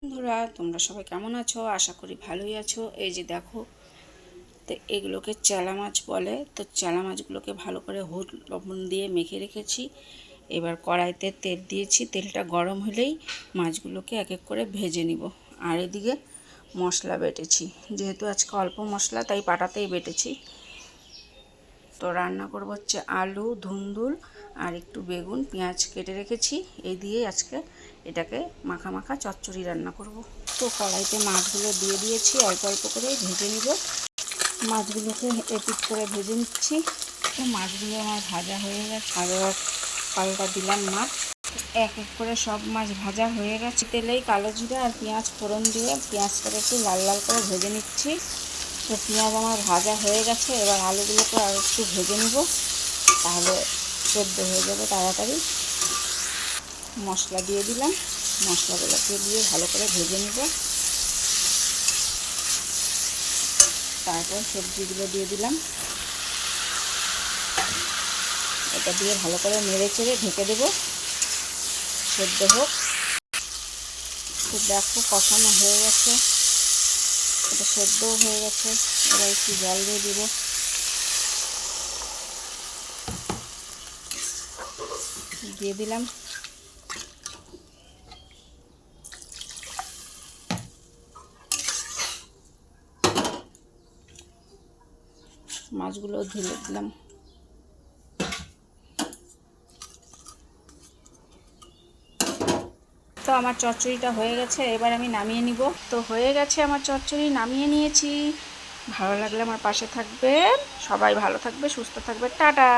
বন্ধুরা, তোমরা সবাই কেমন আছো? আশা করি ভালোই আছো। এই যে দেখো, তো এগুলোকে চেলা মাছ বলে। তো চেলা মাছগুলোকে ভালো করে হলুদ লবণ দিয়ে মেখে রেখেছি। এবার কড়াইতে তেল দিয়েছি, তেলটা গরম হলেই মাছগুলোকে এক এক করে ভেজে নিব। আর এদিকে মশলা বেটেছি, যেহেতু আজকে অল্প মশলা তাই পাটাতেই বেটেছি। তো রান্না করবো হচ্ছে আলু, ধুন্দুল আর একটু বেগুন, পেঁয়াজ কেটে রেখেছি। এই দিয়ে আজকে এটাকে মাখা মাখা চচ্চড়ি রান্না করব। তো কড়াইতে মাছগুলো দিয়ে দিয়েছি, অল্প অল্প করে ভেজে নিব। মাছগুলোকে এপিট করে ভেজে নিচ্ছি। তো মাছগুলো আমার ভাজা হয়ে গেছে, আবার পাল্টা দিলাম মাছ। এক এক করে সব মাছ ভাজা হয়ে গেছে। তেলেই কালো জিরা আর পেঁয়াজ ফোড়ন দিয়ে পেঁয়াজটাকে একটু লাল লাল করে ভেজে নিচ্ছি। তো পেঁয়াজ আমার ভাজা হয়ে গেছে, এবার আলুগুলোকে আর একটু ভেজে নিব, তাহলে সেদ্ধ হয়ে যাবে তাড়াতাড়ি। মশলা দিয়ে দিলাম, মশলাগুলোকে দিয়ে ভালো করে ভেজে নিব। তারপর সবজিগুলো দিয়ে দিলাম, এটা দিয়ে ভালো করে নেড়ে চেড়ে ঢেকে দেবো, সেদ্ধ হোক। তো দেখো কষানো হয়ে গেছে, এটা সেদ্ধও হয়ে গেছে। এবার একটু জল দিয়ে দিব। দিয়ে দিলাম। মাছগুলো ঢেলে দিলাম। তো আমার চচ্চড়িটা হয়ে গেছে, এবার আমি নামিয়ে নিব। তো হয়ে গেছে আমার চচ্চড়ি, নামিয়ে নিয়েছি। ভালো লাগলে আমার পাশে থাকবে। সবাই ভালো থাকবে, সুস্থ থাকবে। টাটা।